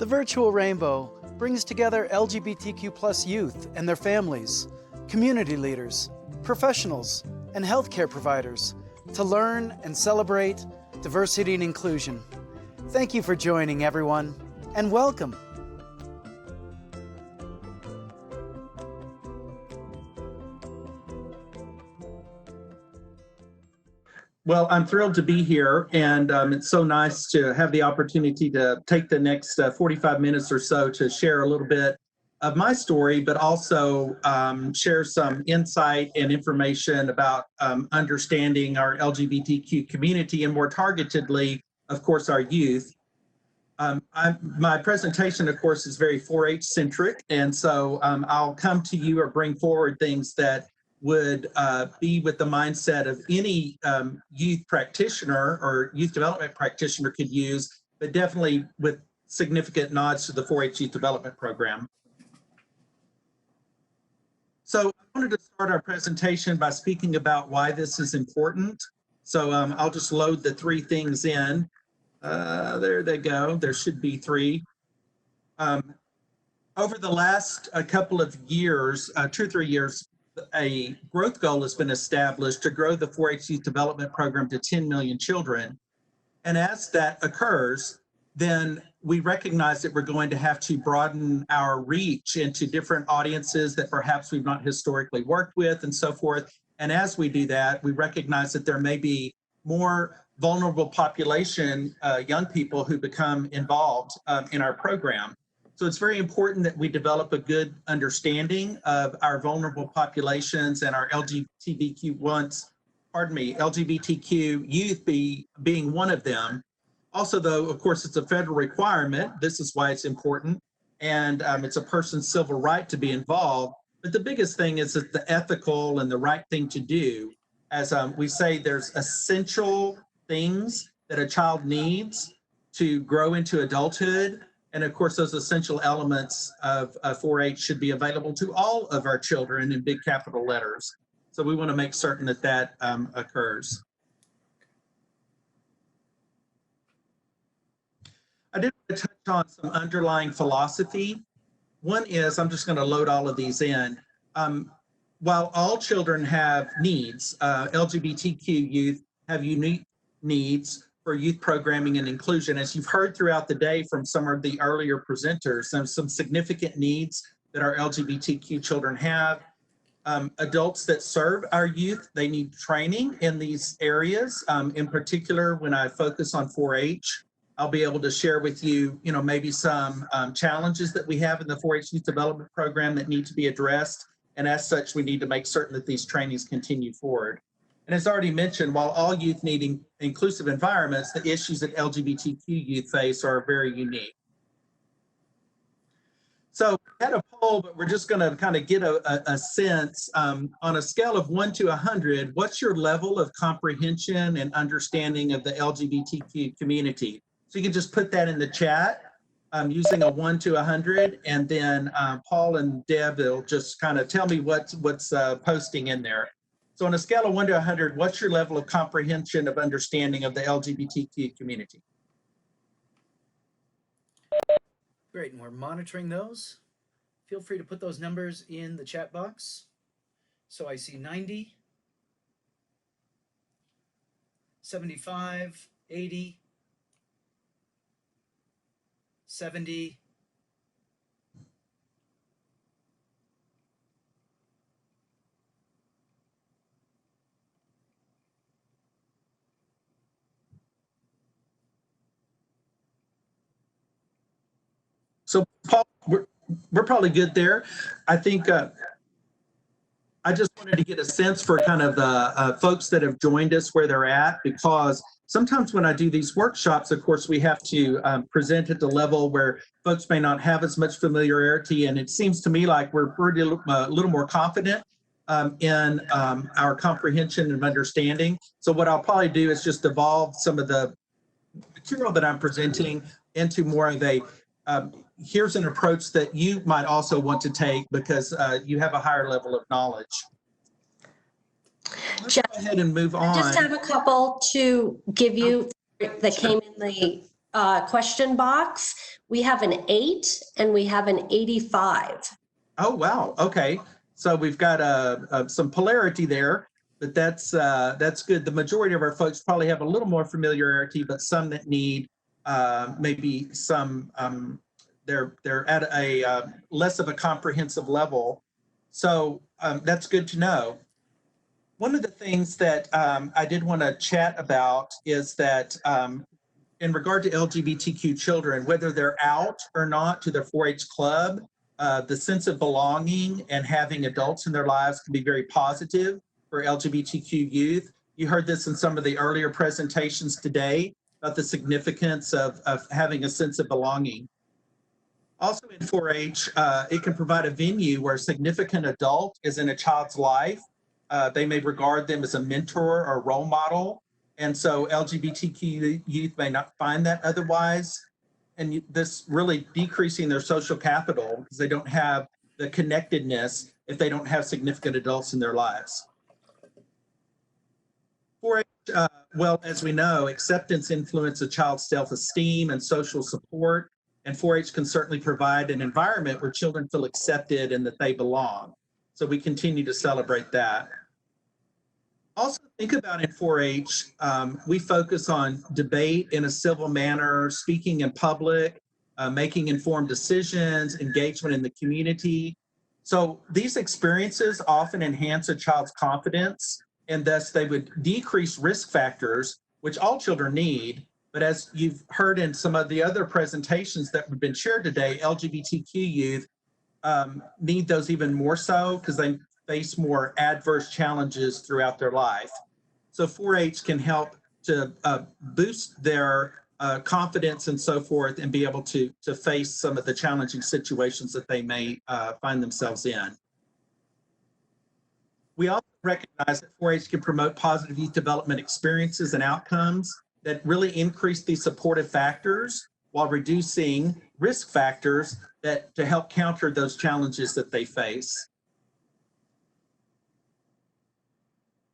The virtual rainbow brings together LGBTQ+ youth and their families, community leaders, professionals, and healthcare providers to learn and celebrate diversity and inclusion. Thank you for joining, everyone, and welcome. Well, I'm thrilled to be here, and it's so nice to have the opportunity to take the next 45 minutes or so to share a little bit of my story, but also share some insight and information about understanding our LGBTQ community, and more targetedly, of course, our youth. My presentation, of course, is very 4-H centric, and so I'll come to you or bring forward things that would be with the mindset of any youth practitioner or youth development practitioner could use, but definitely with significant nods to the 4-H Youth Development Program. So I wanted to start our presentation by speaking about why this is important. So I'll just load the 3 things in. There they go. There should be 3. Over the last couple of years, 2 or 3 years, a growth goal has been established to grow the 4-H Youth Development Program to 10 million children. And as that occurs, then we recognize that we're going to have to broaden our reach into different audiences that perhaps we've not historically worked with and so forth. And as we do that, we recognize that there may be more vulnerable population, young people who become involved in our program. So it's very important that we develop a good understanding of our vulnerable populations and our LGBTQ youth being one of them. Also, though, of course, it's a federal requirement. This is why it's important. And it's a person's civil right to be involved. But the biggest thing is that the ethical and the right thing to do. As we say, there's essential things that a child needs to grow into adulthood. And of course, those essential elements of 4-H should be available to all of our children in big capital letters. So we want to make certain that that occurs. I did want to touch on some underlying philosophy. One is, I'm just going to load all of these in. While all children have needs, LGBTQ youth have unique needs for youth programming and inclusion. As you've heard throughout the day from some of the earlier presenters, some significant needs that our LGBTQ children have. Adults that serve our youth, they need training in these areas. In particular, when I focus on 4-H, I'll be able to share with you, maybe some challenges that we have in the 4-H Youth Development Program that need to be addressed. And as such, we need to make certain that these trainings continue forward. And as already mentioned, while all youth need inclusive environments, the issues that LGBTQ youth face are very unique. So we had a poll, but we're just going to kind of get a sense on a scale of 1 to 100, what's your level of comprehension and understanding of the LGBTQ community? So you can just put that in the chat using a 1 to 100, and then Paul and Deb will just kind of tell me what's posting in there. So on a scale of 1 to 100, what's your level of comprehension of understanding of the LGBTQ community? Great, and we're monitoring those. Feel free to put those numbers in the chat box. So I see 90, 75, 80, 70, 'So Paul, we're probably good there. I think I just wanted to get a sense for kind of the folks that have joined us where they're at, because sometimes when I do these workshops, of course, we have to present at the level where folks may not have as much familiarity. And it seems to me like we're pretty a little more confident in our comprehension and understanding. So what I'll probably do is just evolve some of the material that I'm presenting into more of a here's an approach that you might also want to take because you have a higher level of knowledge. Let's go ahead and move on. I just have a couple to give you that came in the question box. We have an 8 and we have an 85. Oh, wow. Okay. So we've got some polarity there, but that's good. The majority of our folks probably have a little more familiarity, but some that need maybe some they're at a less of a comprehensive level. So that's good to know. One of the things that I did want to chat about is that in regard to LGBTQ children, whether they're out or not to their 4-H club, the sense of belonging and having adults in their lives can be very positive for LGBTQ youth. You heard this in some of the earlier presentations today about the significance of having a sense of belonging. Also in 4-H, it can provide a venue where a significant adult is in a child's life. They may regard them as a mentor or role model. And so LGBTQ youth may not find that otherwise. And this really decreasing their social capital because they don't have the connectedness if they don't have significant adults in their lives. 4-H, well, as we know, acceptance influences a child's self-esteem and social support. And 4-H can certainly provide an environment where children feel accepted and that they belong. So we continue to celebrate that. Also think about in 4-H, we focus on debate in a civil manner, speaking in public, making informed decisions, engagement in the community. So these experiences often enhance a child's confidence, and thus they would decrease risk factors, which all children need. But as you've heard in some of the other presentations that have been shared today, LGBTQ youth need those even more so because they face more adverse challenges throughout their life. So 4-H can help to boost their confidence and so forth and be able to face some of the challenging situations that they may find themselves in. We also recognize that 4-H can promote positive youth development experiences and outcomes that really increase these supportive factors while reducing risk factors that to help counter those challenges that they face.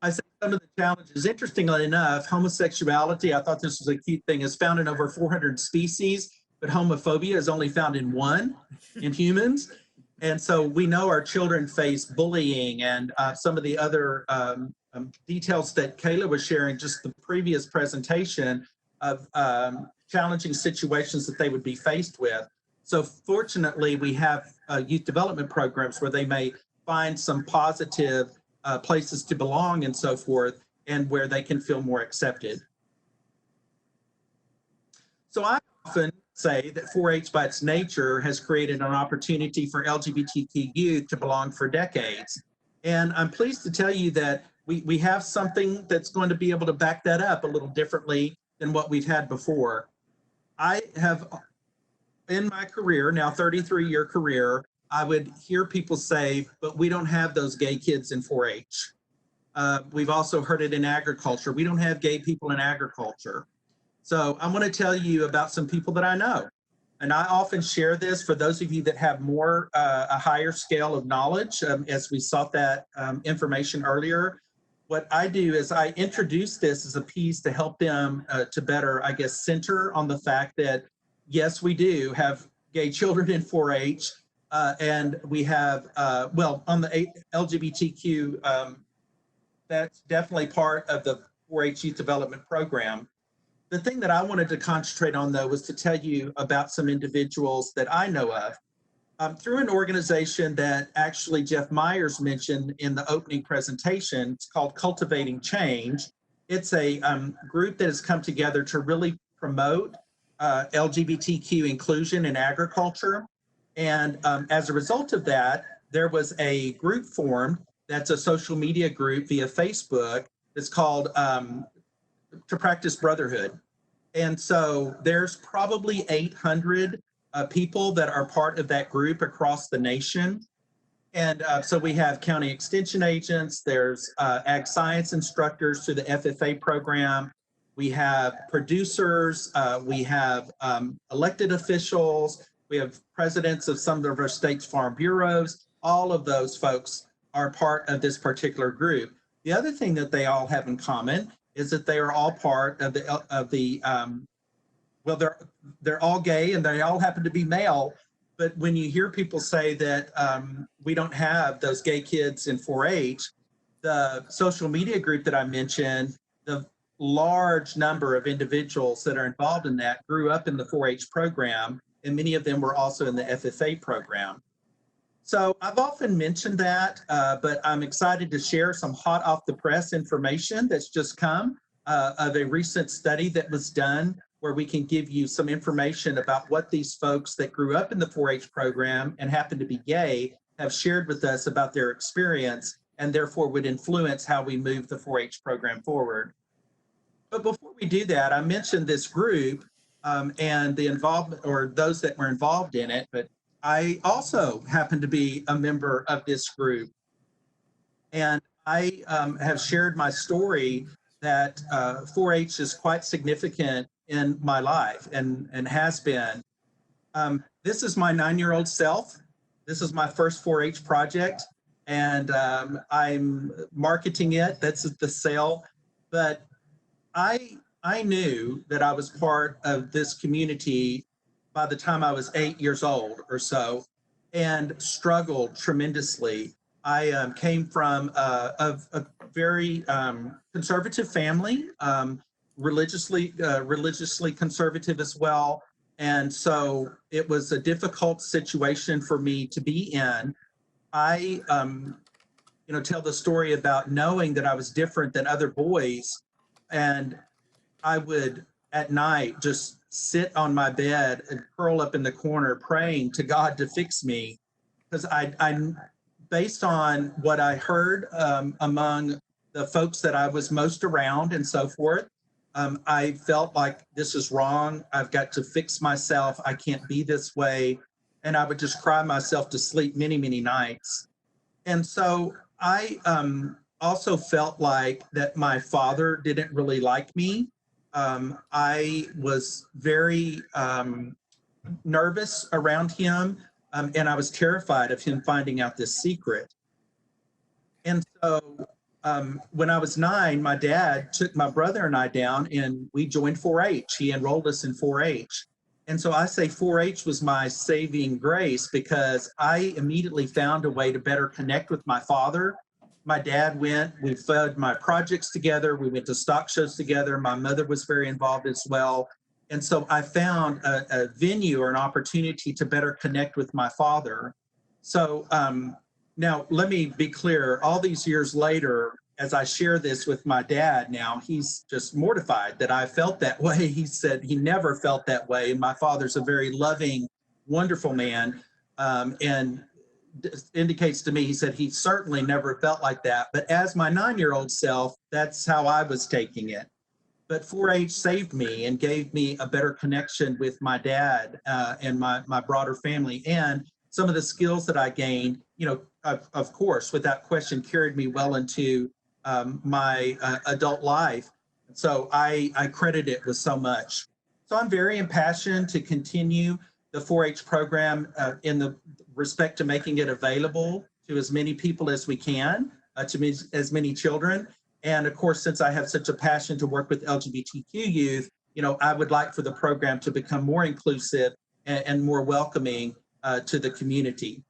I say some of the challenges, interestingly enough, homosexuality, I thought this was a cute thing, is found in over 400 species, but homophobia is only found in 1 in humans. And so we know our children face bullying and some of the other details that Kayla was sharing, just the previous presentation of challenging situations that they would be faced with. So fortunately, we have youth development programs where they may find some positive places to belong and so forth, and where they can feel more accepted. So I often say that 4-H by its nature has created an opportunity for LGBTQ youth to belong for decades. And I'm pleased to tell you that we have something that's going to be able to back that up a little differently than what we've had before. I have, in my career, now 33-year career, I would hear people say, but we don't have those gay kids in 4-H. We've also heard it in agriculture. We don't have gay people in agriculture. So I'm going to tell you about some people that I know. And I often share this for those of you that have more, a higher scale of knowledge, as we sought that information earlier. What I do is I introduce this as a piece to help them to better, I guess, center on the fact that, yes, we do have gay children in 4-H. And we have, well, on the LGBTQ, that's definitely part of the 4-H youth development program. The thing that I wanted to concentrate on, though, was to tell you about some individuals that I know of through an organization that actually Jeff Myers mentioned in the opening presentation. It's called Cultivating Change. It's a group that has come together to really promote LGBTQ inclusion in agriculture. And as a result of that, there was a group formed that's a social media group via Facebook that's called To Practice Brotherhood. And so there's probably 800 people that are part of that group across the nation. And so we have county extension agents, there's ag science instructors through the FFA program, we have producers, we have elected officials, we have presidents of some of our state's farm bureaus. All of those folks are part of this particular group. The other thing that they all have in common is that they are all part of the well, they're all gay and they all happen to be male. But when you hear people say that we don't have those gay kids in 4-H, the social media group that I mentioned, the large number of individuals that are involved in that grew up in the 4-H program, and many of them were also in the FFA program. So I've often mentioned that, but I'm excited to share some hot off the press information that's just come of a recent study that was done where we can give you some information about what these folks that grew up in the 4-H program and happen to be gay have shared with us about their experience, and therefore would influence how we move the 4-H program forward. But before we do that, I mentioned this group and the involvement, or those that were involved in it, but I also happen to be a member of this group. And I have shared my story that 4-H is quite significant in my life and has been. This is my 9-year-old self. This is my first 4-H project, and I'm marketing it. That's the sale. But I knew that I was part of this community by the time I was 8 years old or so, and struggled tremendously. I came from a very conservative family, religiously conservative as well, and so it was a difficult situation for me to be in. I, tell the story about knowing that I was different than other boys, and I would at night just sit on my bed and curl up in the corner praying to God to fix me, because I based on what I heard among the folks that I was most around and so forth, I felt like this is wrong. I've got to fix myself. I can't be this way. And I would just cry myself to sleep many, many nights. And so I also felt like that my father didn't really like me. I was very nervous around him, and I was terrified of him finding out this secret. And so when I was 9, my dad took my brother and I down and we joined 4-H. He enrolled us in 4-H. And so I say 4-H was my saving grace because I immediately found a way to better connect with my father. My dad went, we fed my projects together, we went to stock shows together. My mother was very involved as well. And so I found a venue or an opportunity to better connect with my father. So now let me be clear, all these years later, as I share this with my dad now, he's just mortified that I felt that way. He said he never felt that way. And my father's a very loving, wonderful man, and indicates to me, he said he certainly never felt like that. But as my 9-year-old self, that's how I was taking it. But 4-H saved me and gave me a better connection with my dad and my broader family. And some of the skills that I gained, of course, without question, carried me well into my adult life. So I credit it with so much. So I'm very impassioned to continue the 4-H program in the respect to making it available to as many people as we can, to as many children. And of course, since I have such a passion to work with LGBTQ youth, I would like for the program to become more inclusive and more welcoming to the community.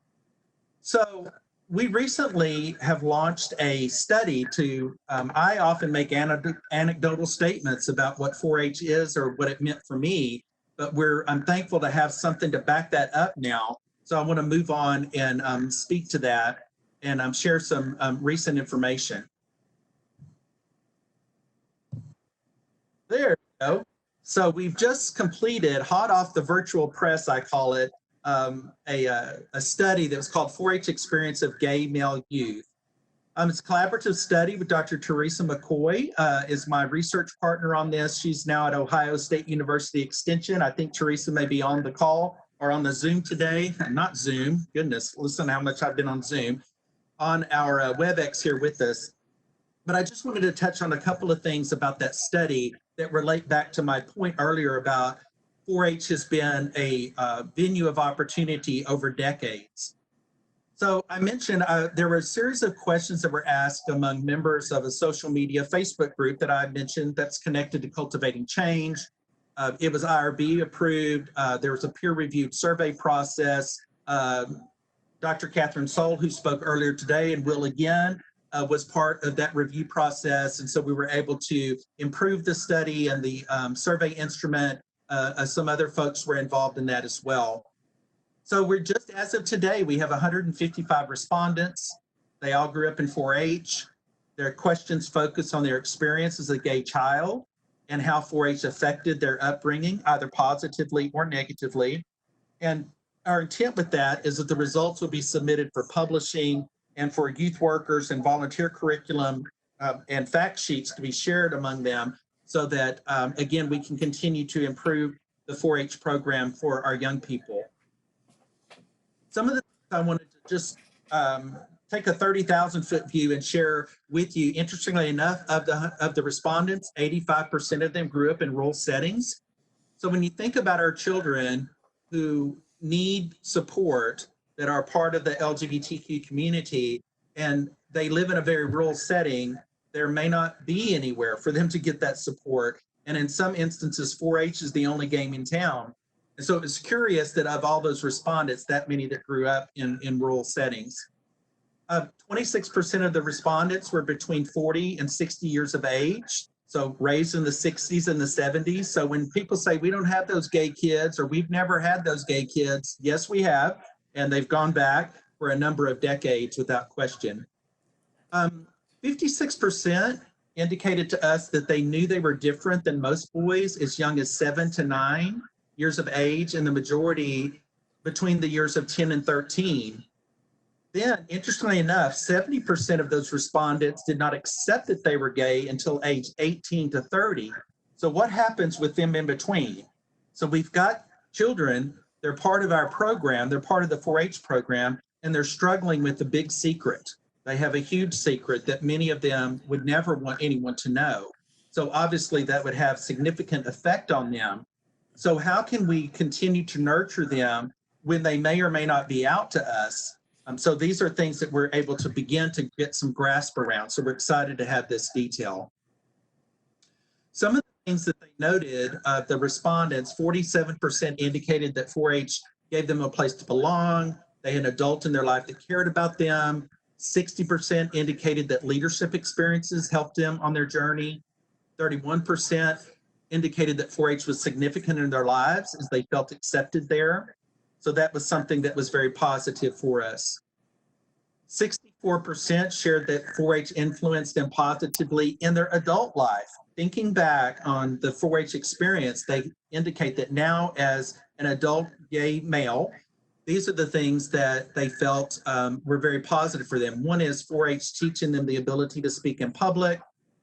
So we recently have launched a study to, I often make anecdotal statements about what 4-H is or what it meant for me, but I'm thankful to have something to back that up now. So I want to move on and speak to that and share some recent information. There you go. So we've just completed, hot off the virtual press, I call it, a study that was called 4-H Experience of Gay Male Youth. It's a collaborative study with Dr. Teresa McCoy is my research partner on this. She's now at Ohio State University Extension. I think Teresa may be on the call or on the Zoom today. Not Zoom, goodness, listen how much I've been on Zoom, on our WebEx here with us. But I just wanted to touch on a couple of things about that study that relate back to my point earlier about 4-H has been a venue of opportunity over decades. So I mentioned there were a series of questions that were asked among members of a social media Facebook group that I mentioned that's connected to Cultivating Change. It was IRB approved. There was a peer-reviewed survey process. Dr. Catherine Soul, who spoke earlier today and will again, was part of that review process. And so we were able to improve the study and the survey instrument. Some other folks were involved in that as well. So we're just, as of today, we have 155 respondents. They all grew up in 4-H. Their questions focus on their experience as a gay child and how 4-H affected their upbringing, either positively or negatively. And our intent with that is that the results will be submitted for publishing and for youth workers and volunteer curriculum and fact sheets to be shared among them so that, again, we can continue to improve the 4-H program for our young people. Some of the things I wanted to just take a 30,000-foot view and share with you. Interestingly enough, of the respondents, 85% of them grew up in rural settings. So when you think about our children who need support that are part of the LGBTQ community and they live in a very rural setting, there may not be anywhere for them to get that support. And in some instances, 4-H is the only game in town. And so it's curious that of all those respondents, that many that grew up in rural settings. 26% of the respondents were between 40 and 60 years of age, so raised in the 60s and the 70s. So when people say we don't have those gay kids or we've never had those gay kids, yes, we have, and they've gone back for a number of decades without question. 56% indicated to us that they knew they were different than most boys as young as 7 to 9 years of age, and the majority between the years of 10 and 13. Then, interestingly enough, 70% of those respondents did not accept that they were gay until age 18 to 30. So what happens with them in between? So we've got children, they're part of our program, they're part of the 4-H program, and they're struggling with the big secret. They have a huge secret that many of them would never want anyone to know. So obviously that would have significant effect on them. So how can we continue to nurture them when they may or may not be out to us? So these are things that we're able to begin to get some grasp around. So we're excited to have this detail. Some of the things that they noted, the respondents, 47% indicated that 4-H gave them a place to belong. They had an adult in their life that cared about them. 60% indicated that leadership experiences helped them on their journey. 31% indicated that 4-H was significant in their lives as they felt accepted there. So that was something that was very positive for us. 64% shared that 4-H influenced them positively in their adult life. Thinking back on the 4-H experience, they indicate that now as an adult gay male, these are the things that they felt were very positive for them. One is 4-H teaching them the ability to speak in public,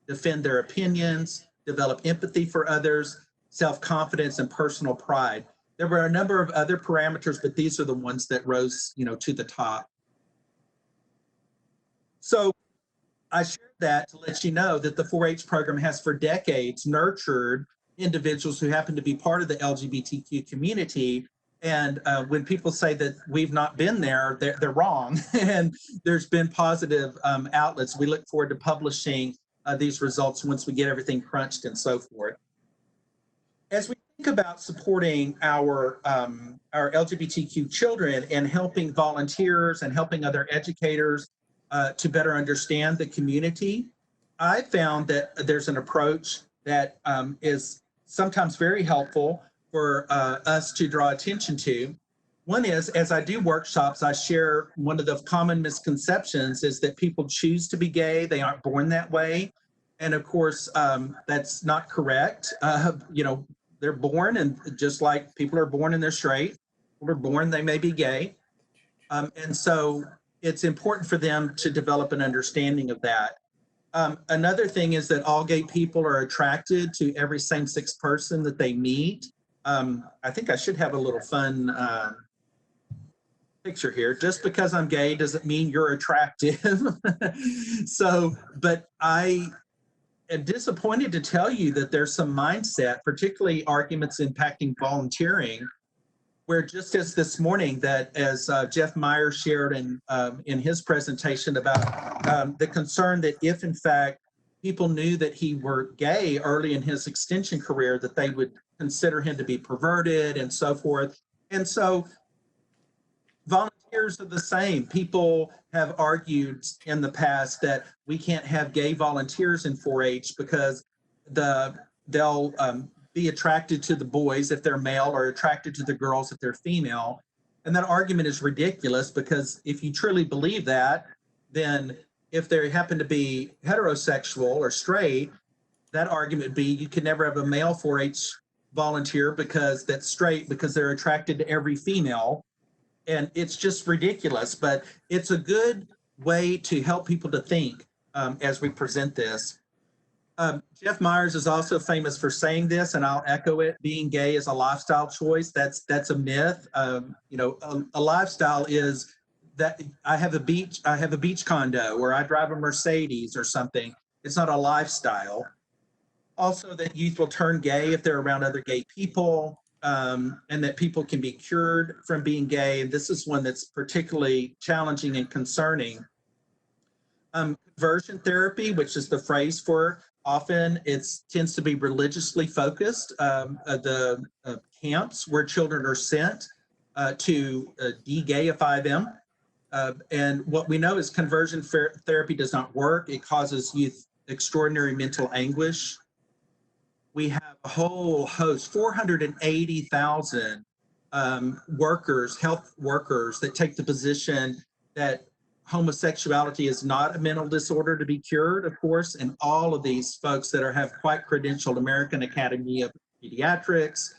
defend their opinions, develop empathy for others, self-confidence, and personal pride. There were a number of other parameters, but these are the ones that rose, to the top. So I shared that to let you know that the 4-H program has for decades nurtured individuals who happen to be part of the LGBTQ community. And when people say that we've not been there, they're wrong. And there's been positive outlets. We look forward to publishing these results once we get everything crunched and so forth. As we think about supporting our LGBTQ children and helping volunteers and helping other educators to better understand the community, I found that there's an approach that is sometimes very helpful for us to draw attention to. One is, as I do workshops, I share one of the common misconceptions is that people choose to be gay. They aren't born that way. And of course, that's not correct. They're born, and just like people are born and they're straight, we're born, they may be gay. And so it's important for them to develop an understanding of that. Another thing is that all gay people are attracted to every same-sex person that they meet. I think I should have a little fun picture here. Just because I'm gay doesn't mean you're attractive. But I am disappointed to tell you that there's some mindset, particularly arguments impacting volunteering, where just as this morning that as Jeff Meyer shared in his presentation about the concern that if in fact people knew that he were gay early in his extension career, that they would consider him to be perverted and so forth. And so volunteers are the same. People have argued in the past that we can't have gay volunteers in 4-H because they'll be attracted to the boys if they're male or attracted to the girls if they're female. And that argument is ridiculous, because if you truly believe that, then if they happen to be heterosexual or straight, that argument would be you could never have a male 4-H volunteer because that's straight, because they're attracted to every female. And it's just ridiculous, but it's a good way to help people to think as we present this. Jeff Myers is also famous for saying this, and I'll echo it: being gay is a lifestyle choice. That's a myth. You know, a lifestyle is that I have a beach condo, or I drive a Mercedes or something. It's not a lifestyle. Also, that youth will turn gay if they're around other gay people, and that people can be cured from being gay. And this is one that's particularly challenging and concerning. Conversion therapy, which is the phrase for often, it tends to be religiously focused. The camps where children are sent to de-gayify them. And what we know is conversion therapy does not work. It causes youth extraordinary mental anguish. We have a whole host, 480,000 workers, health workers, that take the position that homosexuality is not a mental disorder to be cured, of course, and all of these folks that have quite credentialed American Academy of Pediatrics,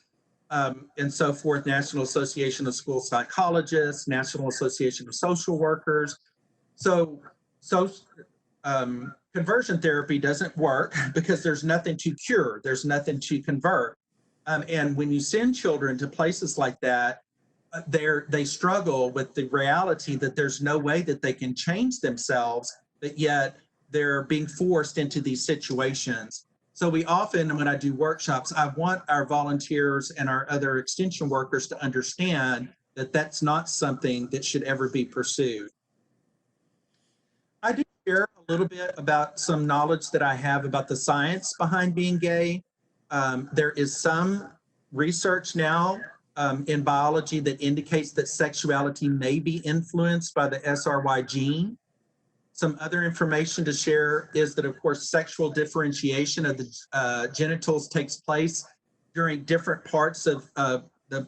and so forth, National Association of School Psychologists, National Association of Social Workers. So conversion therapy doesn't work because there's nothing to cure, there's nothing to convert. And when you send children to places like that, they struggle with the reality that there's no way that they can change themselves, but yet they're being forced into these situations. So we often, when I do workshops, I want our volunteers and our other extension workers to understand that that's not something that should ever be pursued. I do share a little bit about some knowledge that I have about the science behind being gay. There is some research now in biology that indicates that sexuality may be influenced by the SRY gene. Some other information to share is that, of course, sexual differentiation of the genitals takes place during different parts of the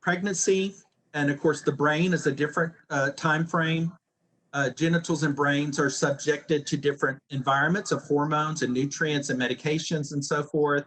pregnancy. And of course, the brain is a different time frame. Genitals and brains are subjected to different environments of hormones and nutrients and medications and so forth.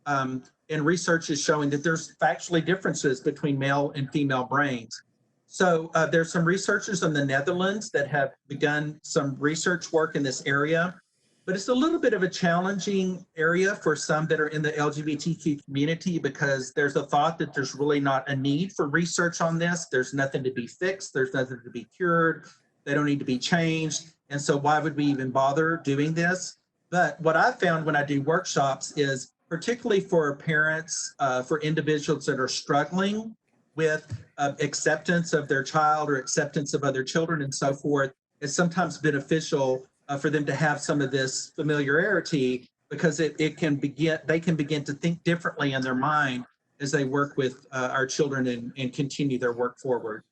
And research is showing that there's factually differences between male and female brains. So there's some researchers in the Netherlands that have begun some research work in this area, but it's a little bit of a challenging area for some that are in the LGBTQ community, because there's a thought that there's really not a need for research on this. There's nothing to be fixed. There's nothing to be cured. They don't need to be changed. And so why would we even bother doing this? But what I've found when I do workshops is, particularly for parents, for individuals that are struggling with acceptance of their child or acceptance of other children and so forth, it's sometimes beneficial for them to have some of this familiarity, because they can begin to think differently in their mind as they work with our children and continue their work forward.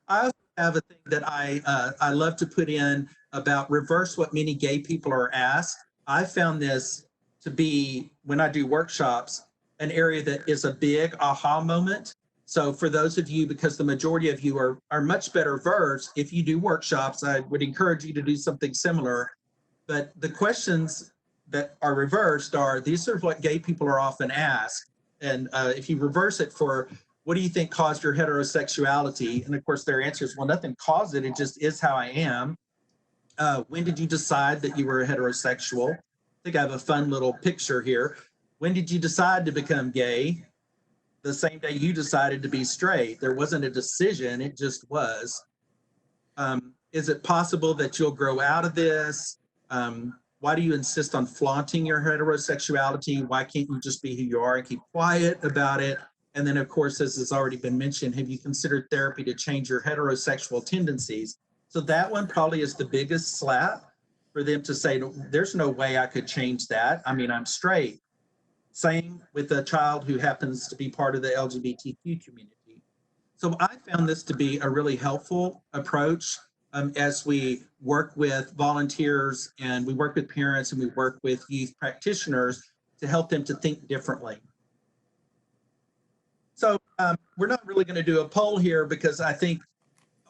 I also have a thing that I love to put in about reverse what many gay people are asked. I found this to be, when I do workshops, an area that is a big aha moment. So for those of you, because the majority of you are much better versed, if you do workshops, I would encourage you to do something similar. But the questions that are reversed these are what gay people are often asked. And if you reverse it for, what do you think caused your heterosexuality? And of course their answer is, well, nothing caused it, it just is how I am. When did you decide that you were a heterosexual? I think I have a fun little picture here. When did you decide to become gay? The same day you decided to be straight. There wasn't a decision, it just was. Is it possible that you'll grow out of this? Why do you insist on flaunting your heterosexuality? Why can't you just be who you are and keep quiet about it? And then, of course, as has already been mentioned, have you considered therapy to change your heterosexual tendencies? So that one probably is the biggest slap for them to say, there's no way I could change that. I mean, I'm straight. Same with a child who happens to be part of the LGBTQ community. So I found this to be a really helpful approach as we work with volunteers and we work with parents and we work with youth practitioners to help them to think differently. So we're not really going to do a poll here because I think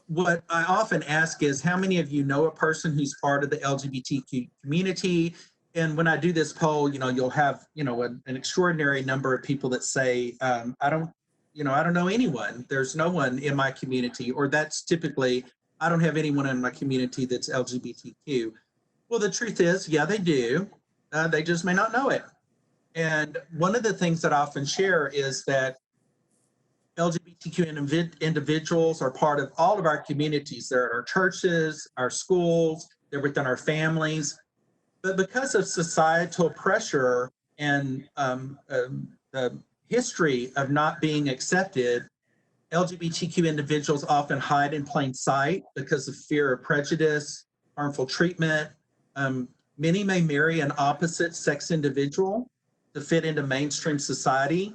what I often ask is how many of you know a person who's part of the LGBTQ community? And when I do this poll, you'll have, an extraordinary number of people that say, I don't know anyone. There's no one in my community, or that's typically, I don't have anyone in my community that's LGBTQ. Well, the truth is, yeah, they do. They just may not know it. And one of the things that I often share is that LGBTQ individuals are part of all of our communities. They're at our churches, our schools, they're within our families. But because of societal pressure and the history of not being accepted, LGBTQ individuals often hide in plain sight because of fear of prejudice, harmful treatment. Many may marry an opposite sex individual to fit into mainstream society.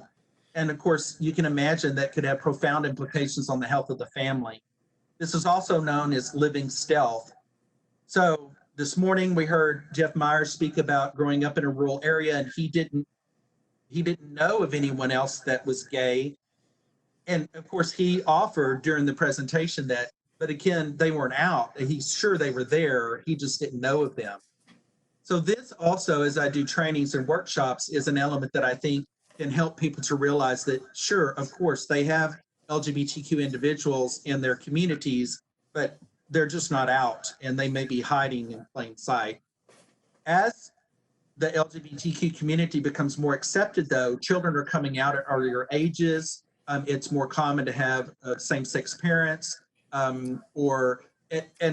And of course, you can imagine that could have profound implications on the health of the family. This is also known as living stealth. So this morning we heard Jeff Myers speak about growing up in a rural area, and he didn't know of anyone else that was gay. And of course, he offered during the presentation that, but again, they weren't out. He's sure they were there. He just didn't know of them. So this also, as I do trainings and workshops, is an element that I think can help people to realize that, sure, of course, they have LGBTQ individuals in their communities, but they're just not out and they may be hiding in plain sight. As the LGBTQ community becomes more accepted, though, children are coming out at earlier ages. It's more common to have same-sex parents, and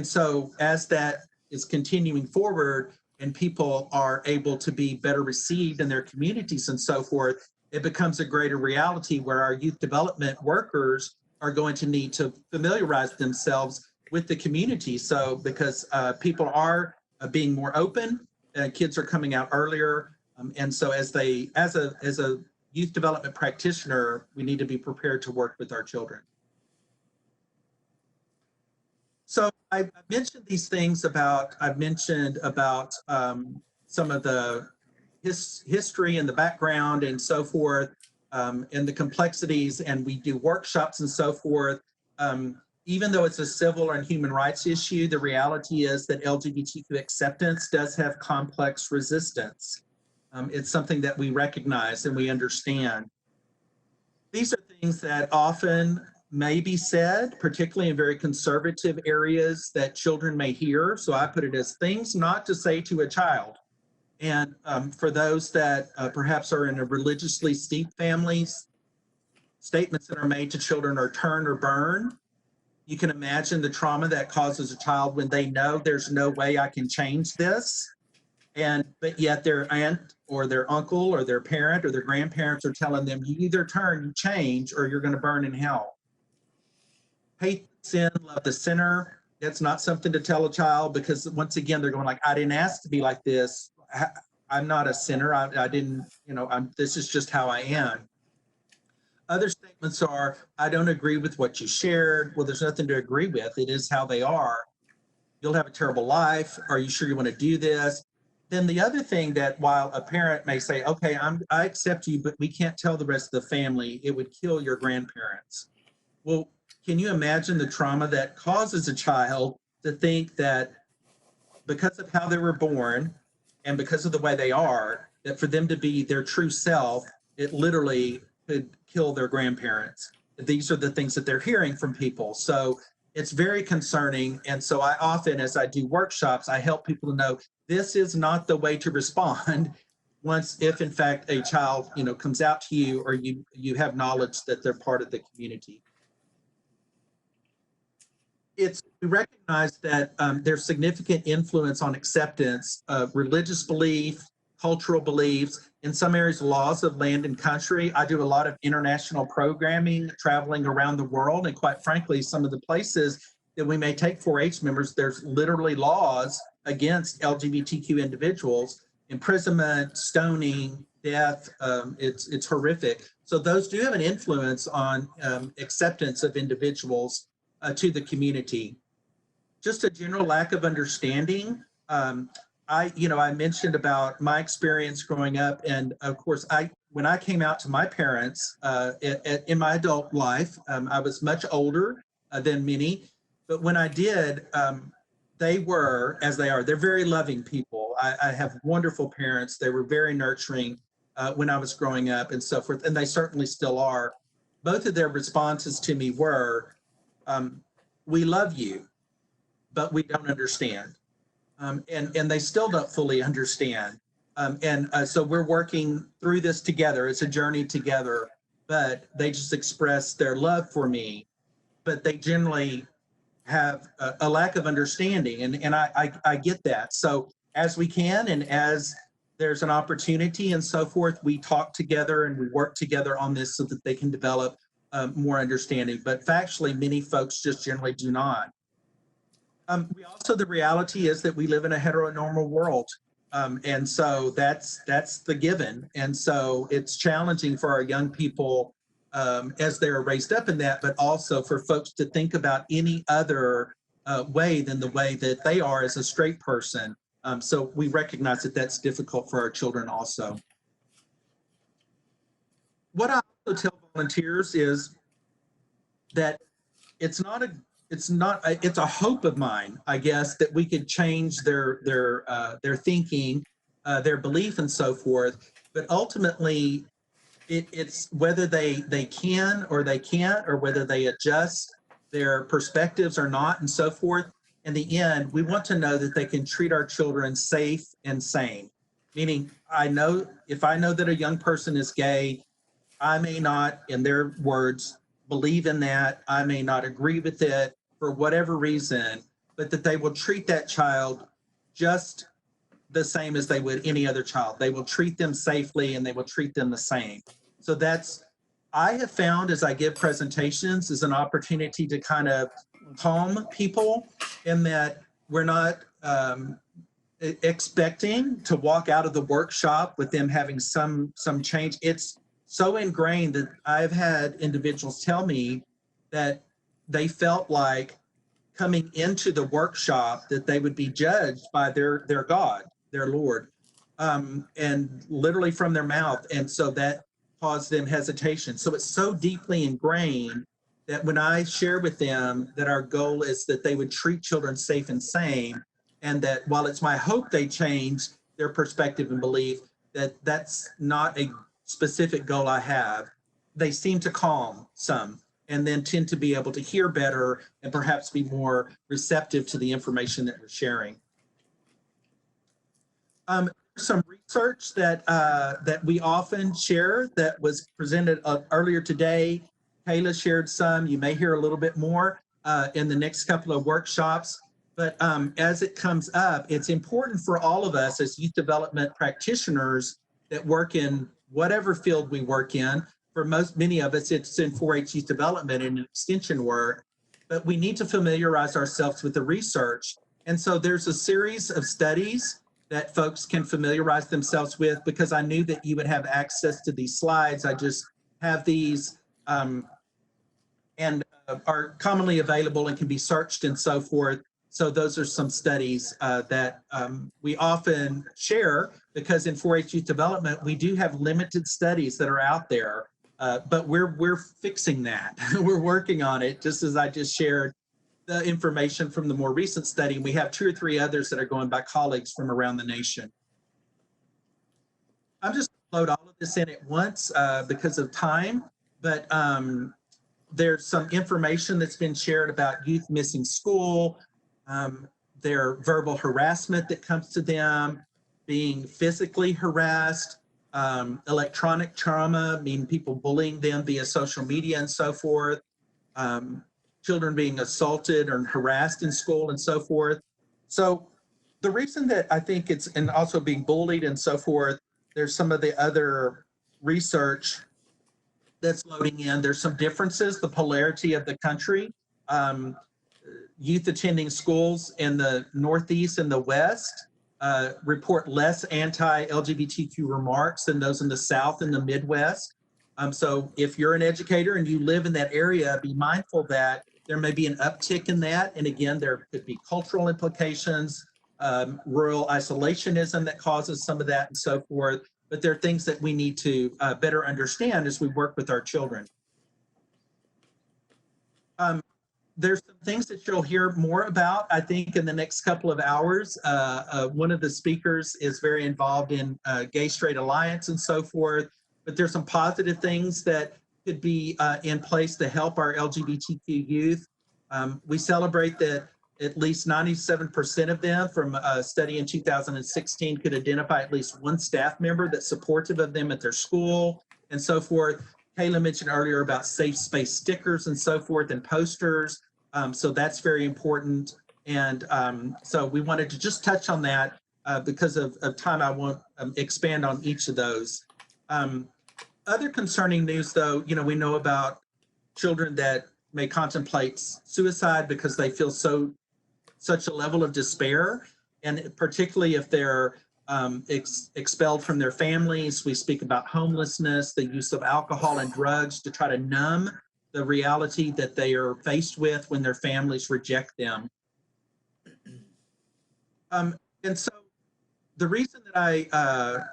so as that is continuing forward and people are able to be better received in their communities and so forth, it becomes a greater reality where our youth development workers are going to need to familiarize themselves with the community. So because people are being more open, kids are coming out earlier, and so as a youth development practitioner, we need to be prepared to work with our children. So I mentioned these things I've mentioned about some of the history and the background and so forth, and the complexities, and we do workshops and so forth. Even though it's a civil and human rights issue, the reality is that LGBTQ acceptance does have complex resistance. It's something that we recognize and we understand. These are things that often may be said, particularly in very conservative areas, that children may hear. So I put it as things not to say to a child. And for those that perhaps are in a religiously steeped families, statements that are made to children are turn or burn. You can imagine the trauma that causes a child when they know there's no way I can change this. But yet their aunt or their uncle or their parent or their grandparents are telling them, you either turn, you change, or you're going to burn in hell. Hate sin, love the sinner. That's not something to tell a child, because once again, they're going like, I didn't ask to be like this. I'm not a sinner. I didn't, this is just how I am. Other statements are, I don't agree with what you shared. Well, there's nothing to agree with. It is how they are. You'll have a terrible life. Are you sure you want to do this? Then the other thing that while a parent may say, okay, I accept you, but we can't tell the rest of the family, it would kill your grandparents. Well, can you imagine the trauma that causes a child to think that because of how they were born and because of the way they are, that for them to be their true self, it literally could kill their grandparents? These are the things that they're hearing from people. So it's very concerning. And so I often, as I do workshops, I help people to know this is not the way to respond if in fact a child, comes out to you, or you have knowledge that they're part of the community. We recognize that there's significant influence on acceptance of religious belief, cultural beliefs, in some areas, laws of land and country. I do a lot of international programming, traveling around the world, and quite frankly, some of the places that we may take 4-H members, there's literally laws against LGBTQ individuals, imprisonment, stoning, death. It's horrific. So those do have an influence on acceptance of individuals to the community. Just a general lack of understanding. I mentioned about my experience growing up, and of course, when I came out to my parents in my adult life, I was much older than many, but when I did, they were, as they are, they're very loving people. I have wonderful parents. They were very nurturing when I was growing up and so forth, and they certainly still are. Both of their responses to me were, we love you, but we don't understand. And they still don't fully understand. So we're working through this together. It's a journey together, but they just express their love for me, but they generally have a lack of understanding. And I get that. So as we can, and as there's an opportunity and so forth, we talk together and we work together on this so that they can develop more understanding. But factually, many folks just generally do not. The reality is that we live in a heteronormal world. And so that's the given. And so it's challenging for our young people as they're raised up in that, but also for folks to think about any other way than the way that they are as a straight person. So we recognize that that's difficult for our children also. What I also tell volunteers is that it's a hope of mine, I guess, that we could change their thinking, their belief, and so forth. But ultimately, it's whether they can or they can't, or whether they adjust their perspectives or not, and so forth. In the end, we want to know that they can treat our children safe and sane. Meaning, if I know that a young person is gay, I may not, in their words, believe in that. I may not agree with it for whatever reason, but that they will treat that child just the same as they would any other child. They will treat them safely and they will treat them the same. So I have found as I give presentations is an opportunity to kind of calm people in that we're not expecting to walk out of the workshop with them having some change. It's so ingrained that I've had individuals tell me that they felt like coming into the workshop that they would be judged by their God, their Lord, and literally from their mouth. And so that caused them hesitation. So it's so deeply ingrained that when I share with them that our goal is that they would treat children safe and sane, and that while it's my hope they change their perspective and belief, that's not a specific goal I have, they seem to calm some and then tend to be able to hear better and perhaps be more receptive to the information that we're sharing. Some research that we often share that was presented earlier today. Kayla shared some. You may hear a little bit more in the next couple of workshops. But as it comes up, it's important for all of us as youth development practitioners that work in whatever field we work in. For many of us, it's in 4-H youth development and extension work, but we need to familiarize ourselves with the research. And so there's a series of studies that folks can familiarize themselves with, because I knew that you would have access to these slides. I just have these and are commonly available and can be searched and so forth. So those are some studies that we often share, because in 4-H youth development, we do have limited studies that are out there, but we're fixing that. We're working on it, just as I just shared the information from the more recent study. We have 2 or 3 others that are going by colleagues from around the nation. I'm just going to load all of this in at once because of time, but there's some information that's been shared about youth missing school, their verbal harassment that comes to them, being physically harassed, electronic trauma, meaning people bullying them via social media and so forth, children being assaulted or harassed in school and so forth. So the reason that I think it's, and also being bullied and so forth, there's some of the other research that's loading in. There's some differences, the polarity of the country. youth attending schools in the Northeast and the West report less anti-LGBTQ remarks than those in the South and the Midwest. So if you're an educator and you live in that area, be mindful that there may be an uptick in that. And again, there could be cultural implications, rural isolationism that causes some of that and so forth. But there are things that we need to better understand as we work with our children. There's some things that you'll hear more about, I think, in the next couple of hours. One of the speakers is very involved in Gay Straight Alliance and so forth, but there's some positive things that could be in place to help our LGBTQ youth. We celebrate that at least 97% of them from a study in 2016 could identify at least one staff member that's supportive of them at their school and so forth. Kayla mentioned earlier about safe space stickers and so forth and posters. So that's very important. And so we wanted to just touch on that because of time. I won't expand on each of those. Other concerning news, though, we know about children that may contemplate suicide because they feel such a level of despair, and particularly if they're expelled from their families. We speak about homelessness, the use of alcohol and drugs to try to numb the reality that they are faced with when their families reject them. And so the reason that I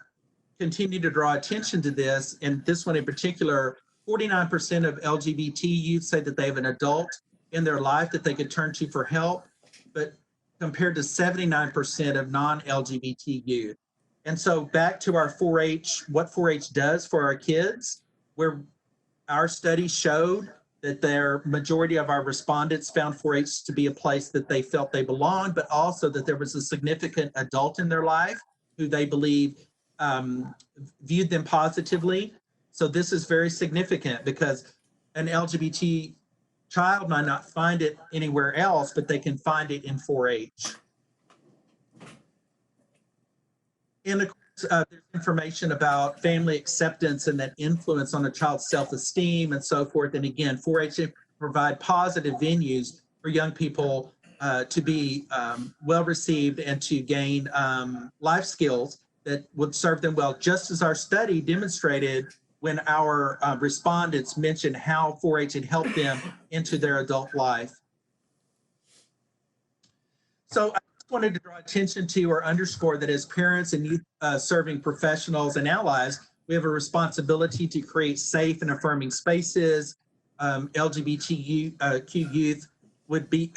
continue to draw attention to this, and this one in particular, 49% of LGBT youth say that they have an adult in their life that they could turn to for help, but compared to 79% of non-LGBT youth. And so back to our 4-H, what 4-H does for our kids, where our study showed that their majority of our respondents found 4-H to be a place that they felt they belonged, but also that there was a significant adult in their life who they believe viewed them positively. So this is very significant because an LGBT child might not find it anywhere else, but they can find it in 4-H. And of course, there's information about family acceptance and that influence on a child's self-esteem and so forth. And again, 4-H provide positive venues for young people to be well received and to gain life skills that would serve them well, just as our study demonstrated when our respondents mentioned how 4-H had helped them into their adult life. So I just wanted to draw attention to or underscore that as parents and youth serving professionals and allies, we have a responsibility to create safe and affirming spaces. LGBTQ youth would be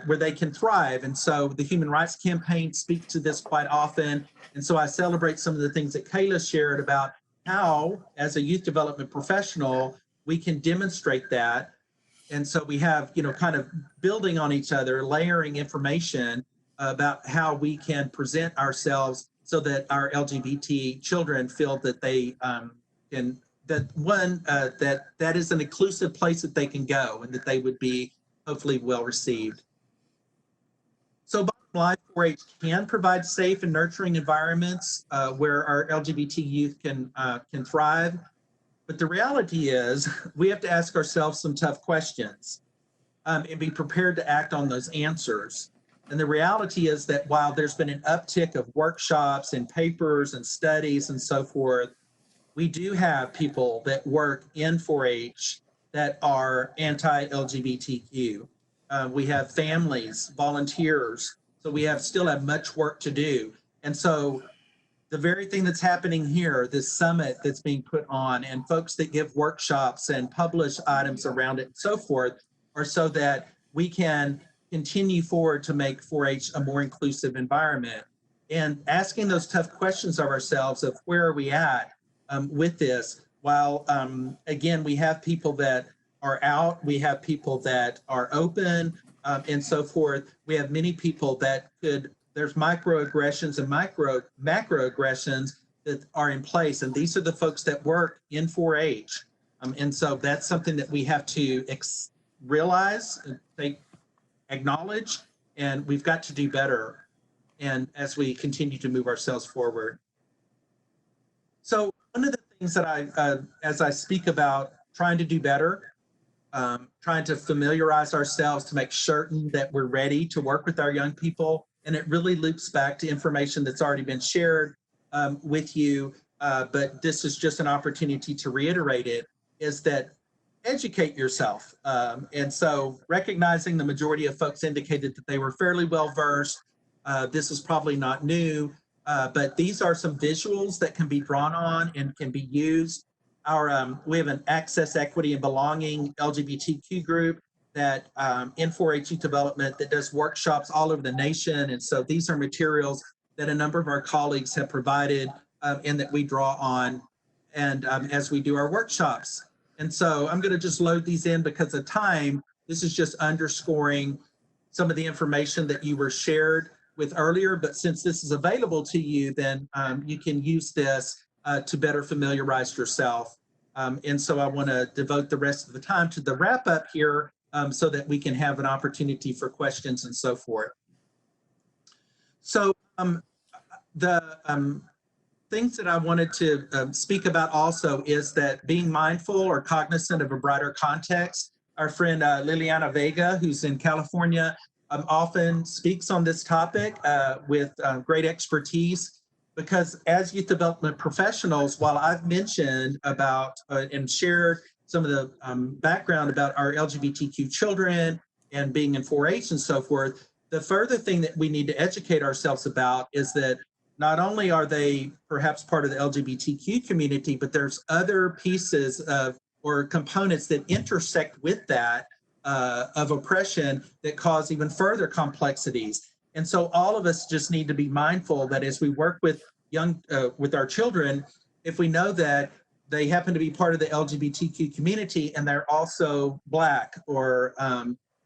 where they can thrive. And so the Human Rights Campaign speaks to this quite often. And so I celebrate some of the things that Kayla shared about how, as a youth development professional, we can demonstrate that. And so we have, kind of building on each other, layering information about how we can present ourselves so that our LGBT children feel that they can, that is an inclusive place that they can go and that they would be hopefully well received. So bottom line, 4-H can provide safe and nurturing environments where our LGBT youth can thrive. But the reality is we have to ask ourselves some tough questions and be prepared to act on those answers. And the reality is that while there's been an uptick of workshops and papers and studies and so forth, we do have people that work in 4-H that are anti-LGBTQ. We have families, volunteers, so we still have much work to do. And so the very thing that's happening here, this summit that's being put on, and folks that give workshops and publish items around it and so forth, are so that we can continue forward to make 4-H a more inclusive environment. And asking those tough questions of ourselves of where are we at with this, while again, we have people that are out, we have people that are open and so forth. We have many people that there's microaggressions and macroaggressions that are in place. And these are the folks that work in 4-H. And so that's something that we have to realize, acknowledge, and we've got to do better. And as we continue to move ourselves forward. So one of the things that as I speak about trying to do better, trying to familiarize ourselves to make certain that we're ready to work with our young people. And it really loops back to information that's already been shared with you. But this is just an opportunity to reiterate it, is that educate yourself. And so recognizing the majority of folks indicated that they were fairly well versed. This is probably not new, but these are some visuals that can be drawn on and can be used. We have an Access, Equity, and Belonging LGBTQ group that in 4-H youth development that does workshops all over the nation. And so these are materials that a number of our colleagues have provided and that we draw on and as we do our workshops. And so I'm going to just load these in because of time. This is just underscoring some of the information that you were shared with earlier, but since this is available to you, then you can use this to better familiarize yourself. And so I want to devote the rest of the time to the wrap up here so that we can have an opportunity for questions and so forth. So the things that I wanted to speak about also is that being mindful or cognizant of a broader context. Our friend Liliana Vega, who's in California, often speaks on this topic with great expertise, because as youth development professionals, while I've mentioned about and shared some of the background about our LGBTQ children and being in 4-H and so forth, the further thing that we need to educate ourselves about is that not only are they perhaps part of the LGBTQ community, but there's other pieces of or components that intersect with that of oppression that cause even further complexities. And so all of us just need to be mindful that as we work with with our children, if we know that they happen to be part of the LGBTQ community and they're also Black or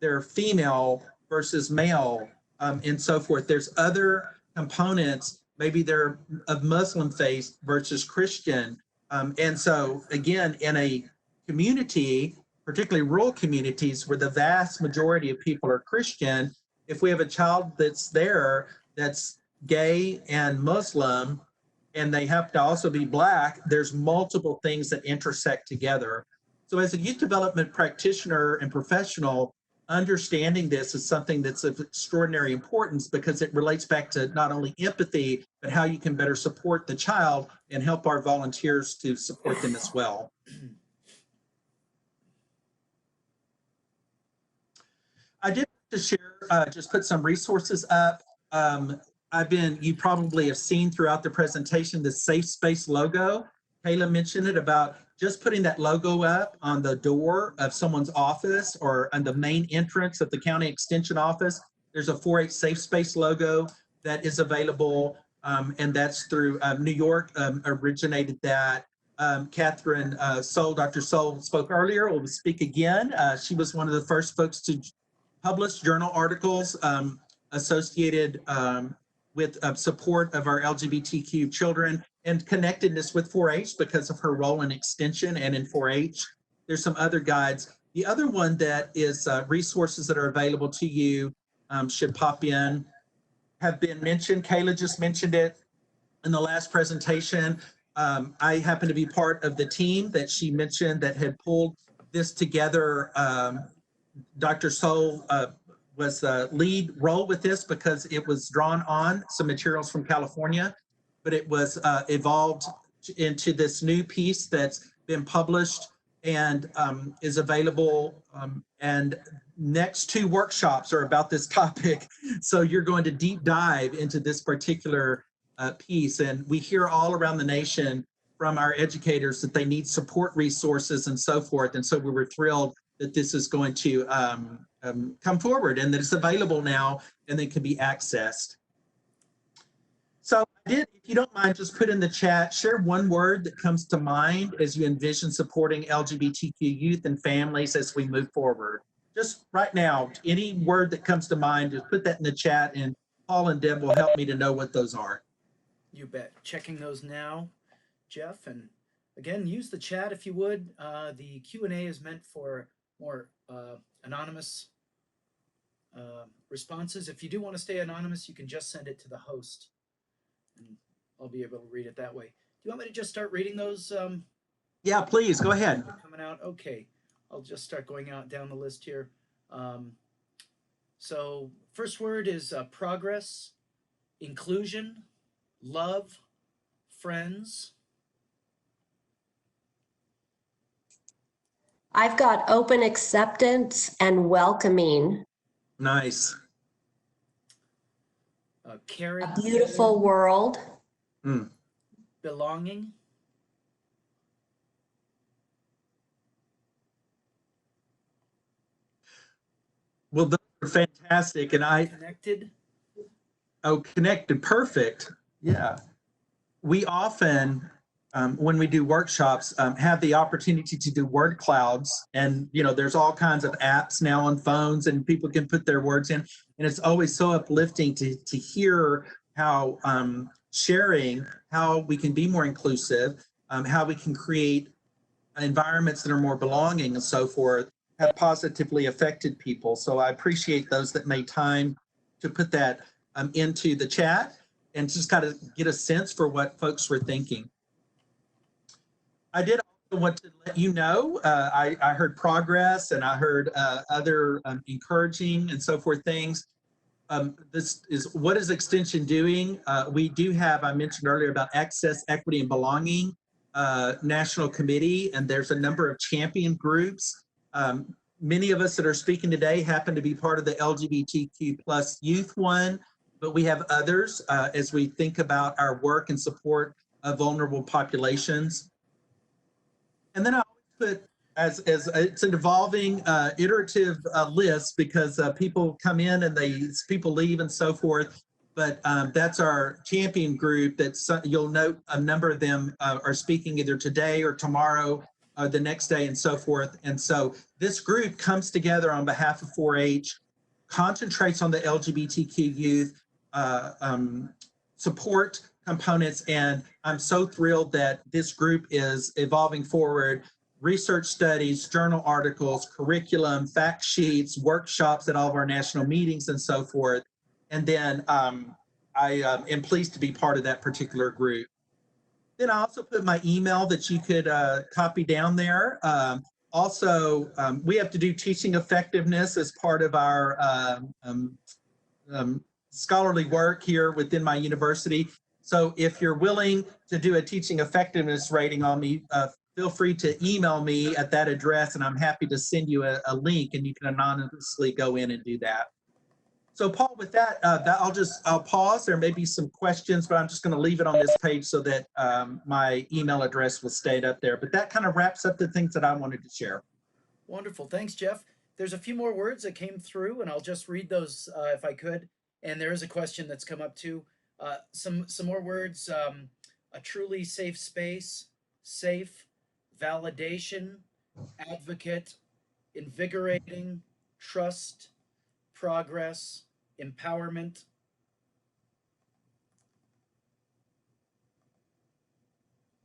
they're female versus male and so forth, there's other components. Maybe they're of Muslim faith versus Christian. And so again, in a community, particularly rural communities where the vast majority of people are Christian, if we have a child that's there that's gay and Muslim, and they have to also be Black, there's multiple things that intersect together. So as a youth development practitioner and professional, understanding this is something that's of extraordinary importance because it relates back to not only empathy, but how you can better support the child and help our volunteers to support them as well. I did want to share, just put some resources up. You probably have seen throughout the presentation, the Safe Space logo. Kayla mentioned it about just putting that logo up on the door of someone's office or on the main entrance of the county extension office. There's a 4-H Safe Space logo that is available, and that's through New York originated that. Catherine Soul, Dr. Soul spoke earlier, will speak again. She was one of the first folks to publish journal articles associated with support of our LGBTQ children and connectedness with 4-H because of her role in extension and in 4-H. There's some other guides. The other one that is resources that are available to you should pop in, have been mentioned. Kayla just mentioned it in the last presentation. I happen to be part of the team that she mentioned that had pulled this together. Dr. Soul was the lead role with this because it was drawn on some materials from California, but it was evolved into this new piece that's been published and is available. And next 2 workshops are about this topic. So you're going to deep dive into this particular piece. And we hear all around the nation from our educators that they need support resources and so forth. And so we were thrilled that this is going to come forward and that it's available now and then can be accessed. So if you don't mind, just put in the chat, share one word that comes to mind as you envision supporting LGBTQ youth and families as we move forward. Just right now, any word that comes to mind, just put that in the chat and Paul and Deb will help me to know what those are. You bet. Checking those now, Jeff. And again, use the chat if you would. The Q&A is meant for more anonymous responses. If you do want to stay anonymous, you can just send it to the host and I'll be able to read it that way. Do you want me to just start reading those? Yeah, please, go ahead. Coming out. Okay. I'll just start going out down the list here. So first word is progress, inclusion, love, friends. I've got open acceptance and welcoming. Nice. Caring, A beautiful world. Mm. belonging, Well, those are fantastic. And connected, connected, perfect. Yeah. We often, when we do workshops, have the opportunity to do word clouds. And, there's all kinds of apps now on phones and people can put their words in. And it's always so uplifting to hear how sharing, how we can be more inclusive, how we can create environments that are more belonging and so forth, have positively affected people. So I appreciate those that made time to put that into the chat and just kind of get a sense for what folks were thinking. I did also want to let you know, I heard progress and I heard other encouraging and so forth things. This is what is Extension doing? We do have, I mentioned earlier about access, equity, and belonging national committee, and there's a number of champion groups. Many of us that are speaking today happen to be part of the LGBTQ plus youth one, but we have others as we think about our work and support of vulnerable populations. And then I always put as it's an evolving iterative list because people come in and people leave and so forth. But that's our champion group. You'll note a number of them are speaking either today or tomorrow, the next day, and so forth. And so this group comes together on behalf of 4-H, concentrates on the LGBTQ youth, support components, and I'm so thrilled that this group is evolving forward. Research studies, journal articles, curriculum, fact sheets, workshops at all of our national meetings, and so forth. And then I am pleased to be part of that particular group. Then I also put my email that you could copy down there. Also, we have to do teaching effectiveness as part of our scholarly work here within my university. So if you're willing to do a teaching effectiveness rating on me, feel free to email me at that address and I'm happy to send you a link and you can anonymously go in and do that. So Paul, with that, I'll pause. There may be some questions, but I'm just going to leave it on this page so that my email address will stay up there. But that kind of wraps up the things that I wanted to share. Wonderful. Thanks, Jeff. There's a few more words that came through, and I'll just read those if I could. And there is a question that's come up too. Some more words. A truly safe space, safe, validation, advocate, invigorating, trust, progress, empowerment.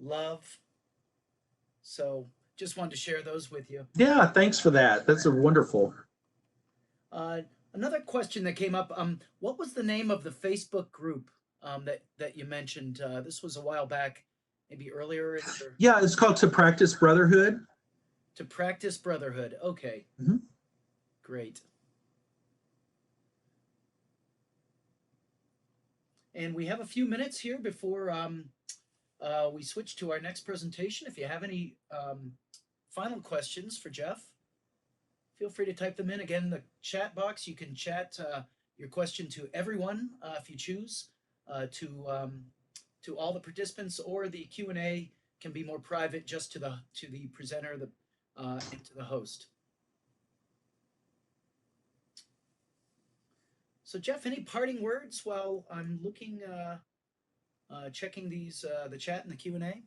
Love. So just wanted to share those with you. Yeah, thanks for that. That's a wonderful. Another question that came up, what was the name of the Facebook group that you mentioned? This was a while back, maybe earlier. Yeah, it's called To Practice Brotherhood. To Practice Brotherhood. Okay. Mm-hmm. Great. And we have a few minutes here before we switch to our next presentation. If you have any final questions for Jeff, feel free to type them in. Again, the chat box, you can chat your question to everyone if you choose, to all the participants, or the Q&A can be more private just to the presenter and to the host. So Jeff, any parting words while I'm looking, checking the chat and the Q&A?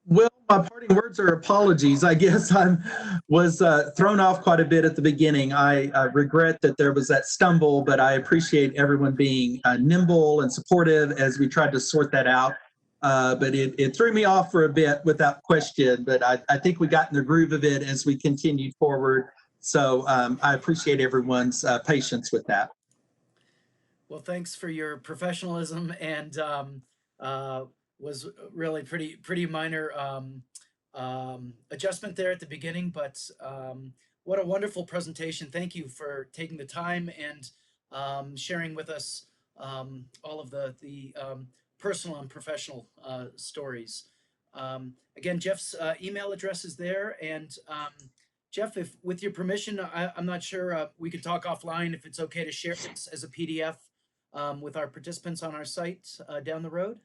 Well, my parting words are apologies. I guess I was thrown off quite a bit at the beginning. I regret that there was that stumble, but I appreciate everyone being nimble and supportive as we tried to sort that out. But it threw me off for a bit without question, but I think we got in the groove of it as we continued forward. So I appreciate everyone's patience with that. Well, thanks for your professionalism, and was really pretty minor adjustment there at the beginning, but what a wonderful presentation. Thank you for taking the time and sharing with us all of the personal and professional stories. Again, Jeff's email address is there. And Jeff, if with your permission, I'm not sure, we could talk offline if it's okay to share this as a PDF with our participants on our site down the road.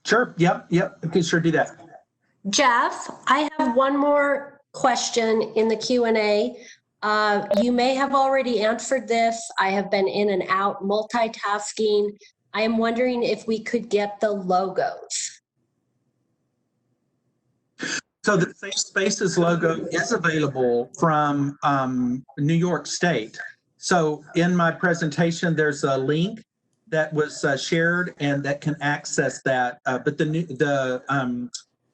Sure. Yep. We can sure do that. Jeff, I have one more question in the Q&A. You may have already answered this. I have been in and out multitasking. I am wondering if we could get the logos. So the Safe Spaces logo is available from New York State. So in my presentation, there's a link that was shared and that can access that. But the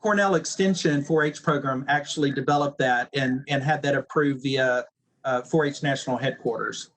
Cornell Extension 4-H program actually developed that and had that approved via 4-H National Headquarters.